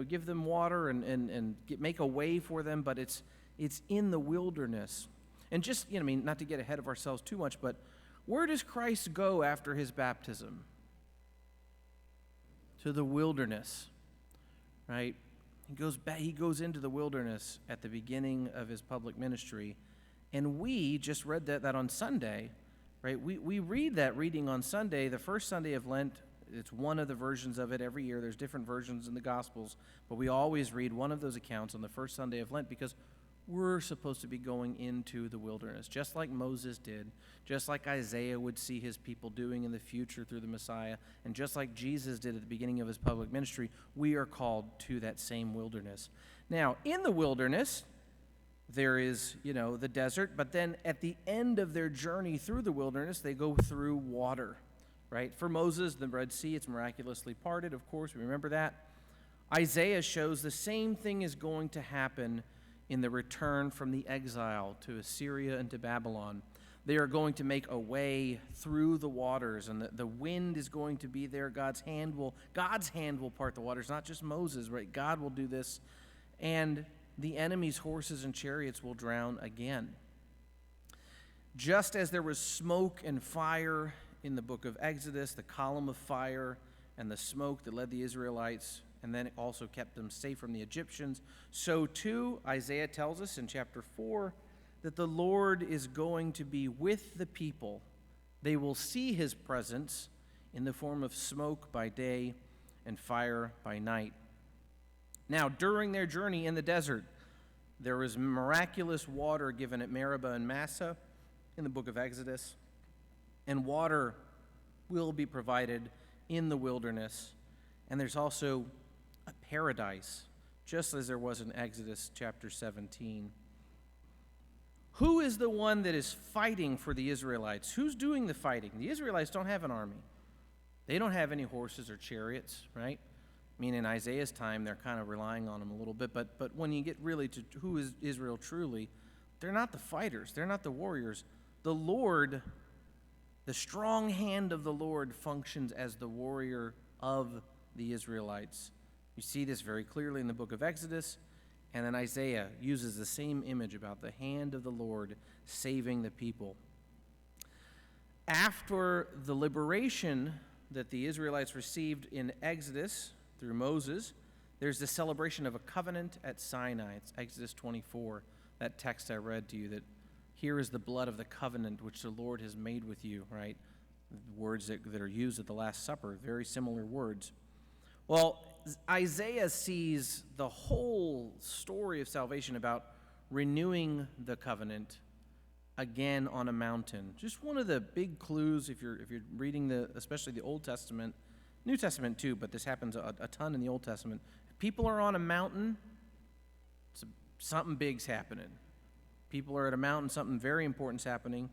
give them water and make a way for them, but it's in the wilderness. And just, not to get ahead of ourselves too much, but where does Christ go after his baptism? To the wilderness, right? He goes into the wilderness at the beginning of his public ministry, and we just read that on Sunday, right? We read that reading on Sunday, the first Sunday of Lent. It's one of the versions of it every year. There's different versions in the Gospels, but we always read one of those accounts on the first Sunday of Lent because we're supposed to be going into the wilderness, just like Moses did, just like Isaiah would see his people doing in the future through the Messiah, and just like Jesus did at the beginning of his public ministry. We are called to that same wilderness. Now, in the wilderness, there is, the desert, but then at the end of their journey through the wilderness, they go through water, right? For Moses, the Red Sea, it's miraculously parted, of course, we remember that. Isaiah shows the same thing is going to happen in the return from the exile to Assyria and to Babylon. They are going to make a way through the waters, and the wind is going to be there. God's hand will part the waters, not just Moses, right? God will do this, and the enemy's horses and chariots will drown again. Just as there was smoke and fire in the book of Exodus, the column of fire and the smoke that led the Israelites, and then it also kept them safe from the Egyptians, so too Isaiah tells us in chapter 4 that the Lord is going to be with the people. They will see his presence in the form of smoke by day and fire by night. Now, during their journey in the desert, there was miraculous water given at Meribah and Massah in the book of Exodus, and water will be provided in the wilderness. And there's also a paradise, just as there was in Exodus chapter 17. Who is the one that is fighting for the Israelites? Who's doing the fighting? The Israelites don't have an army. They don't have any horses or chariots, right? I mean, in Isaiah's time, they're kind of relying on them a little bit, but when you get really to who is Israel truly, they're not the fighters. They're not the warriors. The Lord, the strong hand of the Lord functions as the warrior of the Israelites. You see this very clearly in the book of Exodus. And then Isaiah uses the same image about the hand of the Lord saving the people. After the liberation that the Israelites received in Exodus through Moses, there's the celebration of a covenant at Sinai. It's Exodus 24, that text I read to you, that here is the blood of the covenant which the Lord has made with you, right? Words that are used at the Last Supper, very similar words. Well, Isaiah sees the whole story of salvation about renewing the covenant again on a mountain. Just one of the big clues if you're reading especially the Old Testament, New Testament too, but this happens a ton in the Old Testament. If people are on a mountain, something big's happening. People are at a mountain, something very important's happening.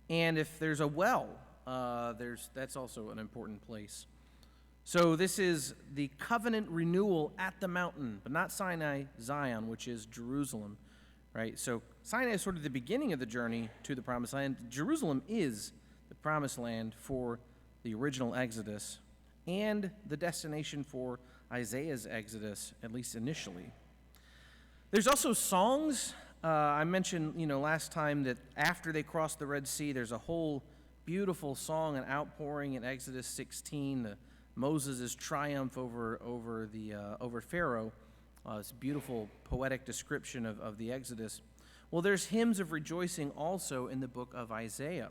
And if there's a well, that's also an important place. So this is the covenant renewal at the mountain, but not Sinai, Zion, which is Jerusalem, right? So Sinai is sort of the beginning of the journey to the Promised Land. Jerusalem is the Promised Land for the original Exodus and the destination for Isaiah's Exodus, at least initially. There's also songs. I mentioned, last time that after they crossed the Red Sea, there's a whole beautiful song and outpouring in Exodus 16, Moses' triumph over Pharaoh. It's a beautiful poetic description of the Exodus. Well, there's hymns of rejoicing also in the book of Isaiah.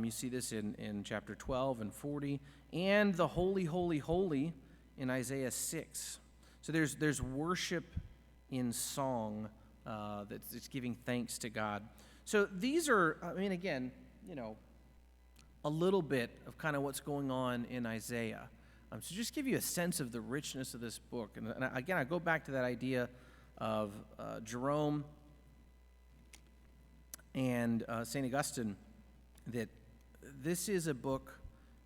You see this in chapter 12 and 40, and the Holy, Holy, Holy in Isaiah 6. So there's worship in song that's giving thanks to God. So these are, again, a little bit of kind of what's going on in Isaiah. So just give you a sense of the richness of this book. And again, I go back to that idea of Jerome and St. Augustine, that this is a book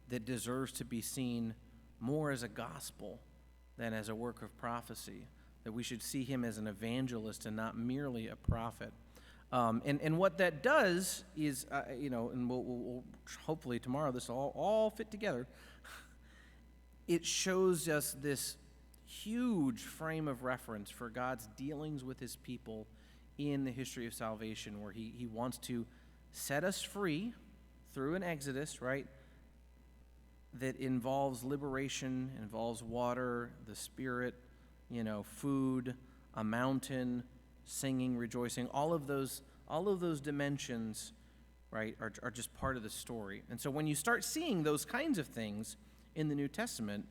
that deserves to be seen more as a gospel than as a work of prophecy, that we should see him as an evangelist and not merely a prophet. And what that does is, and we'll hopefully tomorrow this will all fit together. It shows us this huge frame of reference for God's dealings with his people in the history of salvation, where he wants to set us free through an exodus, right, that involves liberation, involves water, the Spirit, food, a mountain, singing, rejoicing. All of those dimensions, right, are just part of the story. And so when you start seeing those kinds of things in the New Testament,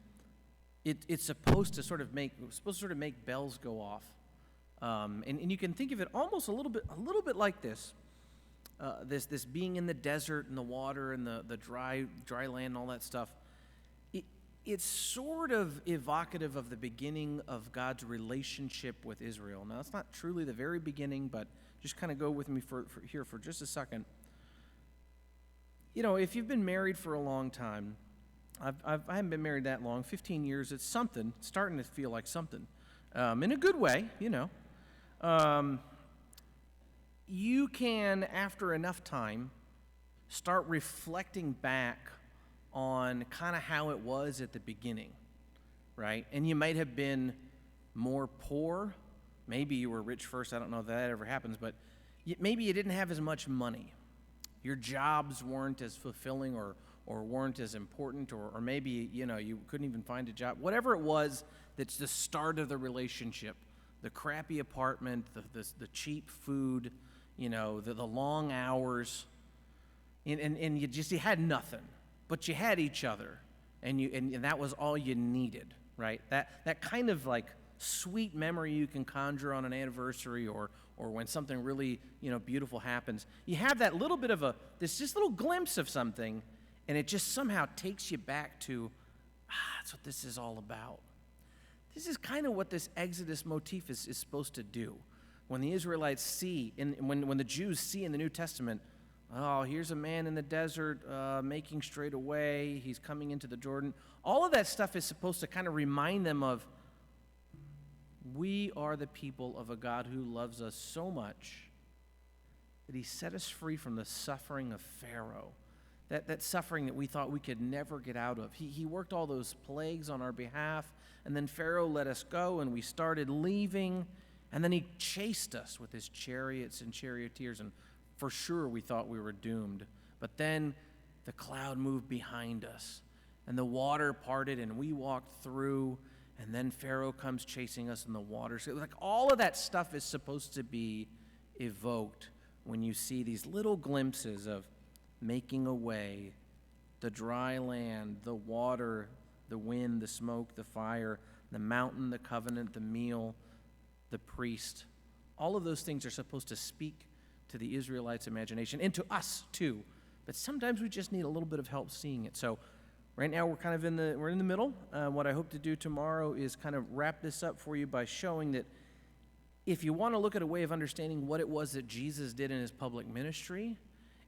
it's supposed to sort of make bells go off, and you can think of it almost a little bit like this being in the desert and the water and the dry land and all that stuff. It's sort of evocative of the beginning of God's relationship with Israel. Now, it's not truly the very beginning, but just kind of go with me for just a second. If you've been married for a long time, I haven't been married that long, 15 years, it's something. It's starting to feel like something, in a good way, You can, after enough time, start reflecting back on kind of how it was at the beginning, right? And you might have been more poor. Maybe you were rich first. I don't know if that ever happens, but maybe you didn't have as much money. Your jobs weren't as fulfilling or weren't as important, or maybe, you couldn't even find a job. Whatever it was that's the start of the relationship, the crappy apartment, the cheap food, the long hours, and you had nothing, but you had each other, and that was all you needed, right? That kind of like sweet memory you can conjure on an anniversary or when something really, beautiful happens. You have that little bit of this just little glimpse of something, and it just somehow takes you back to, that's what this is all about. This is kind of what this Exodus motif is supposed to do. When the Israelites see, when the Jews see in the New Testament, oh, here's a man in the desert making straight a way, he's coming into the Jordan. All of that stuff is supposed to kind of remind them of, we are the people of a God who loves us so much that he set us free from the suffering of Pharaoh. That suffering that we thought we could never get out of. He worked all those plagues on our behalf, and then Pharaoh let us go, and we started leaving, and then he chased us with his chariots and charioteers, and for sure we thought we were doomed. But then the cloud moved behind us, and the water parted, and we walked through, and then Pharaoh comes chasing us in the water. So like all of that stuff is supposed to be evoked when you see these little glimpses of making a way, the dry land, the water, the wind, the smoke, the fire, the mountain, the covenant, the meal, the priest. All of those things are supposed to speak to the Israelites' imagination and to us too. But sometimes we just need a little bit of help seeing it. So right now we're kind of in the middle. What I hope to do tomorrow is kind of wrap this up for you by showing that if you want to look at a way of understanding what it was that Jesus did in his public ministry,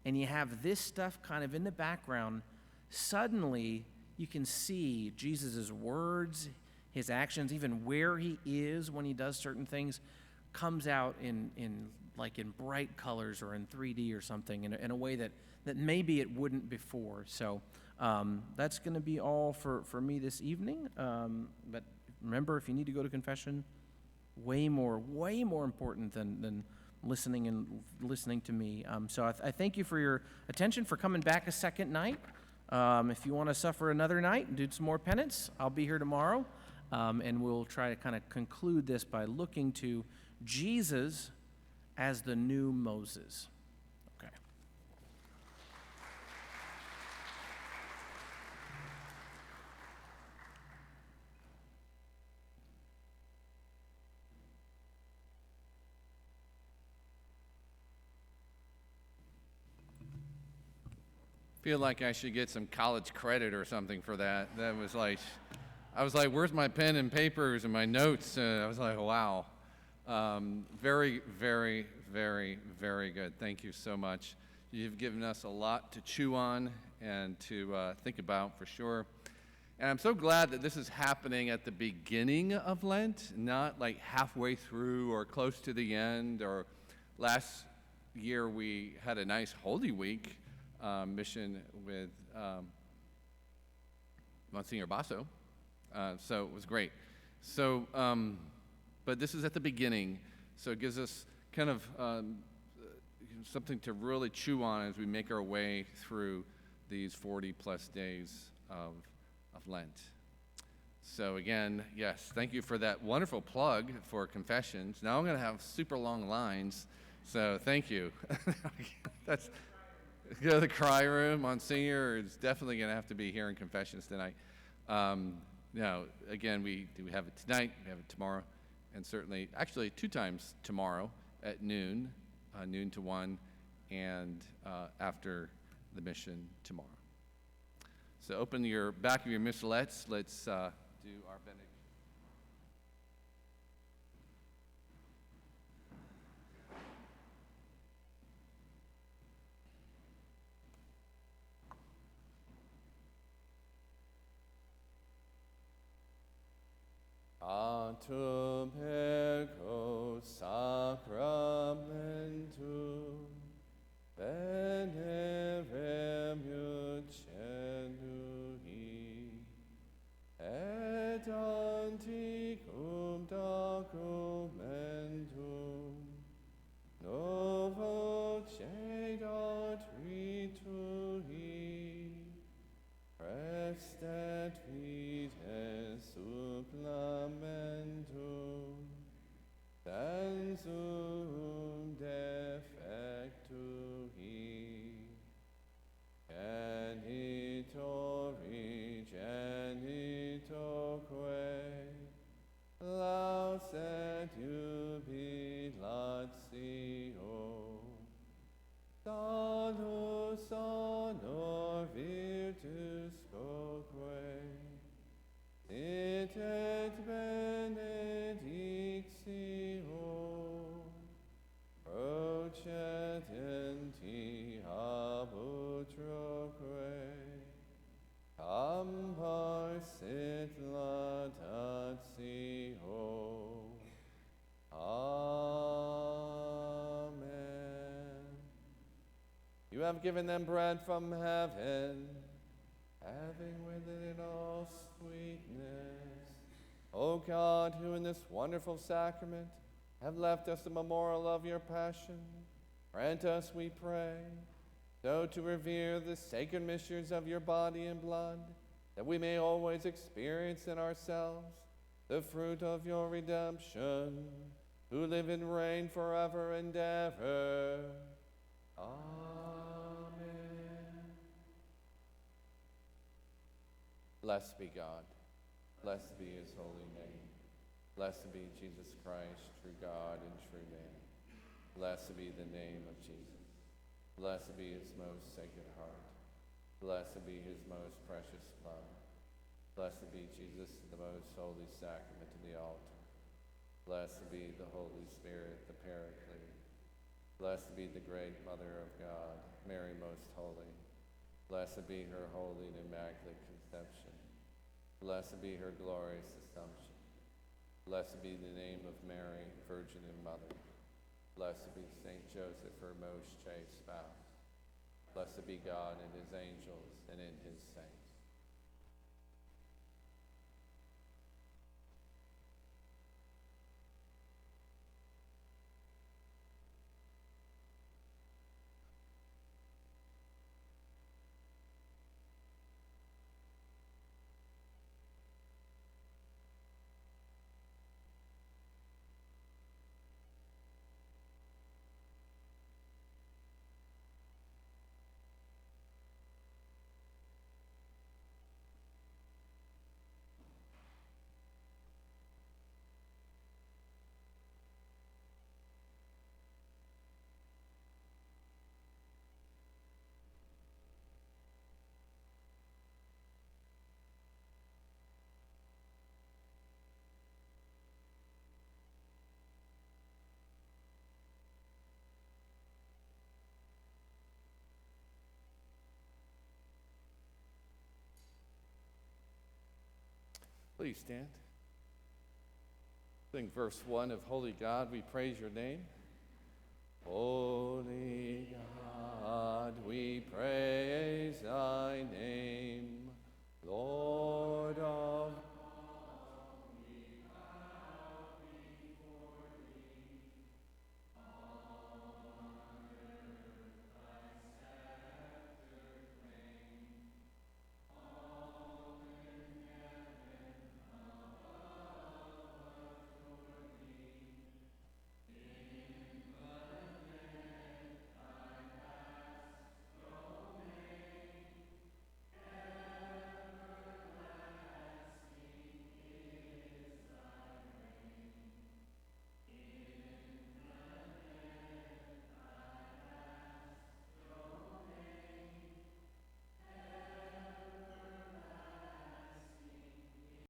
and you have this stuff kind of in the background, suddenly you can see Jesus' words, his actions, even where he is when he does certain things, comes out in bright colors or in 3D or something in a way that maybe it wouldn't before. So that's going to be all for me this evening. But remember, if you need to go to confession, way more important than listening to me. So I thank you for your attention, for coming back a second night. If you want to suffer another night and do some more penance, I'll be here tomorrow. And we'll try to kind of conclude this by looking to Jesus as the new Moses. Okay. Feel like I should get some college credit or something for that. That was like, I was like, where's my pen and papers and my notes? I was like, wow. Very, very, very, very good. Thank you so much. You've given us a lot to chew on and to think about for sure. And I'm so glad that this is happening at the beginning of Lent, not like halfway through or close to the end. Or last year we had a nice Holy Week mission with Monsignor Basso. So it was great. So, but this is at the beginning, so it gives us kind of something to really chew on as we make our way through these 40-plus days of Lent. So again, yes, thank you for that wonderful plug for confessions. Now I'm going to have super long lines, so thank you. That's go to the cry room. Monsignor is definitely going to have to be hearing confessions tonight. Now, again, we have it tonight, we have it tomorrow, and certainly, actually, 2 times tomorrow at noon, noon to 1, and after the mission tomorrow. So open your back of your missalettes. Let's do our benediction. Atum ego sacramentum venere anticum documentum novo cedat ritui prestet vites supplementum sensum defectui genitori genitoque laus et jubilatio salus honor virtus quoque sit et benedictio procet enti abutroque comparsit laudatio. Amen. You have given them bread from heaven, having with it in all sweetness. O God, who in this wonderful sacrament have left us a memorial of your passion, grant us, we pray, so to revere the sacred mysteries of your body and blood, that we may always experience in ourselves the fruit of your redemption, who live and reign forever and ever. Amen. Blessed be God. Blessed be his holy name. Blessed be Jesus Christ, true God and true man. Blessed be the name of Jesus. Blessed be his most sacred heart. Blessed be his most precious blood. Blessed be Jesus in the most holy sacrament of the altar. Blessed be the Holy Spirit, the Paraclete. Blessed be the great Mother of God, Mary most holy. Blessed be her holy and immaculate conception. Blessed be her glorious assumption. Blessed be the name of Mary, Virgin and Mother. Blessed be Saint Joseph, her most chaste spouse. Blessed be God in his angels and in his saints. Please stand. Sing verse 1 of Holy God, we praise your name. Holy